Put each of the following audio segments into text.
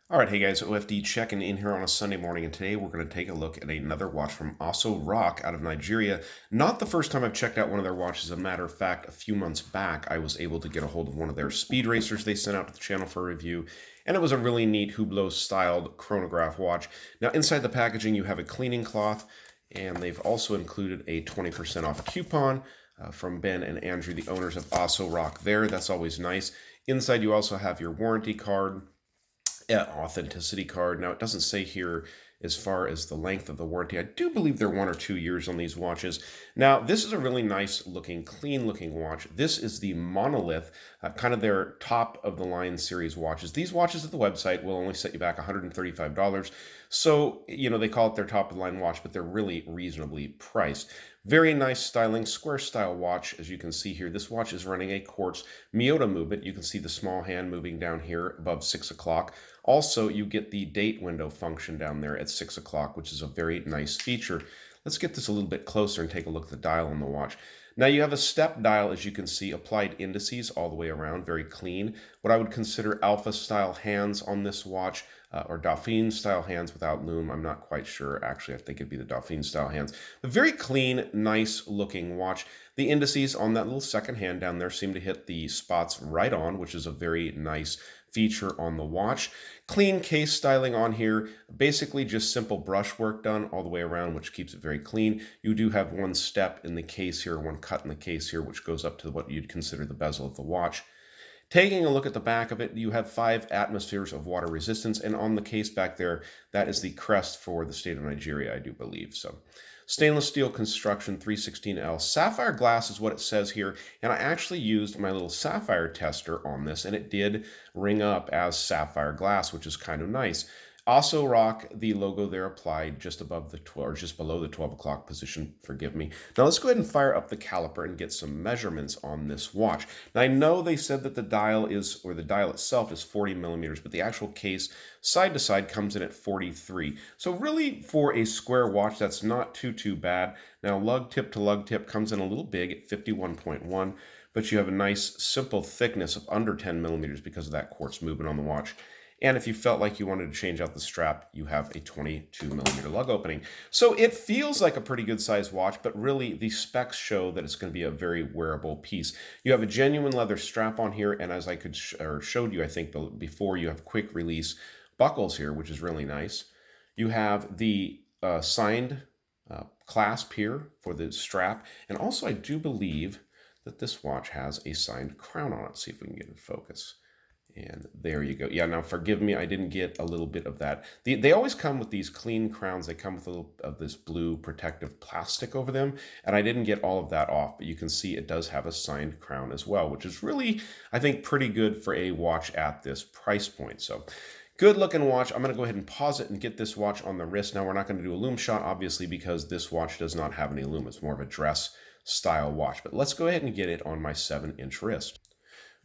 All right, hey guys, OFD checking in here on a Sunday morning, and today we're going to take a look at another watch from ASOROCK out of Nigeria. Not the first time I've checked out one of their watches. As a matter of fact, a few months back, I was able to get a hold of one of their speed racers they sent out to the channel for a review, and it was a really neat Hublot-styled chronograph watch. Now, inside the packaging, you have a cleaning cloth, and they've also included a 20% off coupon from Ben and Andrew, the owners of ASOROCK there. That's always nice. Inside, you also have your warranty card, authenticity card. Now, it doesn't say here as far as the length of the warranty. I do believe they're 1 or 2 years on these watches. Now, this is a really nice looking, clean looking watch. This is the Monolith, kind of their top of the line series watches. These watches at the website will only set you back $135. So, they call it their top of the line watch, but they're really reasonably priced. Very nice styling, square style watch. As you can see here, this watch is running a quartz Miyota movement. You can see the small hand moving down here above 6 o'clock. Also, you get the date window function down there at 6 o'clock, which is a very nice feature. Let's get this a little bit closer and take a look at the dial on the watch. Now, you have a step dial, as you can see, applied indices all the way around, very clean. What I would consider alpha-style hands on this watch, or Dauphine-style hands without loom. I'm not quite sure. Actually, I think it'd be the Dauphine-style hands. But very clean, nice-looking watch. The indices on that little second hand down there seem to hit the spots right on, which is a very nice feature on the watch. Clean case styling on here, basically just simple brushwork done all the way around, which keeps it very clean. You do have one step in the case here, one cut in the case here, which goes up to what you'd consider the bezel of the watch. Taking a look at the back of it, you have 5 atmospheres of water resistance, and on the case back there, that is the crest for the state of Nigeria, I do believe. So, stainless steel construction, 316L. Sapphire glass is what it says here, and I actually used my little sapphire tester on this, and it did ring up as sapphire glass, which is kind of nice. ASOROCK, the logo there applied just above the 12, or just below the 12 o'clock position, forgive me. Now let's go ahead and fire up the caliper and get some measurements on this watch. Now I know they said that the dial is, or the dial itself is 40 millimeters, but the actual case side to side comes in at 43. So really for a square watch, that's not too bad. Now lug tip to lug tip comes in a little big at 51.1, but you have a nice simple thickness of under 10 millimeters because of that quartz movement on the watch. And if you felt like you wanted to change out the strap, you have a 22 millimeter lug opening. So it feels like a pretty good sized watch, but really the specs show that it's going to be a very wearable piece. You have a genuine leather strap on here, and as I showed you, I think before, you have quick release buckles here, which is really nice. You have the signed clasp here for the strap, and also I do believe that this watch has a signed crown on it. Let's see if we can get in focus. And there you go. Yeah, now forgive me, I didn't get a little bit of that. They always come with these clean crowns. They come with a little of this blue protective plastic over them, and I didn't get all of that off, but you can see it does have a signed crown as well, which is really, I think, pretty good for a watch at this price point. So, good looking watch. I'm going to go ahead and pause it and get this watch on the wrist. Now, we're not going to do a loom shot, obviously, because this watch does not have any loom. It's more of a dress style watch, but let's go ahead and get it on my 7-inch wrist.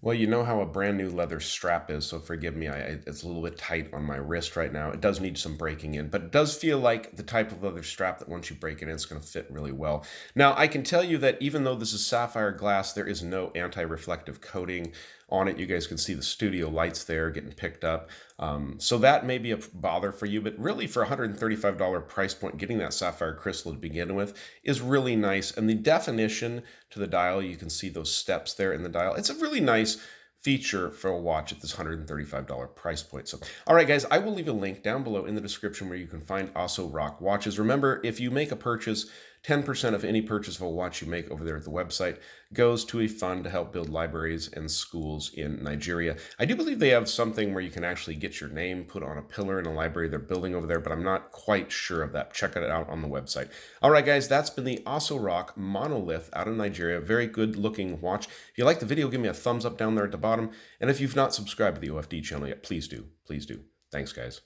Well, you know how a brand new leather strap is, so forgive me, it's a little bit tight on my wrist right now. It does need some breaking in, but it does feel like the type of leather strap that once you break it in, it's going to fit really well. Now, I can tell you that even though this is sapphire glass, there is no anti-reflective coating on it. You guys can see the studio lights there getting picked up. So that may be a bother for you, but really for $135 price point, getting that sapphire crystal to begin with is really nice. And the definition to the dial, you can see those steps there in the dial. It's a really nice feature for a watch at this $135 price point. So, all right, guys, I will leave a link down below in the description where you can find ASOROCK watches. Remember, if you make a purchase, 10% of any purchase of a watch you make over there at the website goes to a fund to help build libraries and schools in Nigeria. I do believe they have something where you can actually get your name put on a pillar in a library they're building over there, but I'm not quite sure of that. Check it out on the website. All right, guys, that's been the ASOROCK Monolith out of Nigeria. Very good looking watch. If you like the video, give me a thumbs up down there at the bottom. And if you've not subscribed to the OFD channel yet, please do. Please do. Thanks, guys.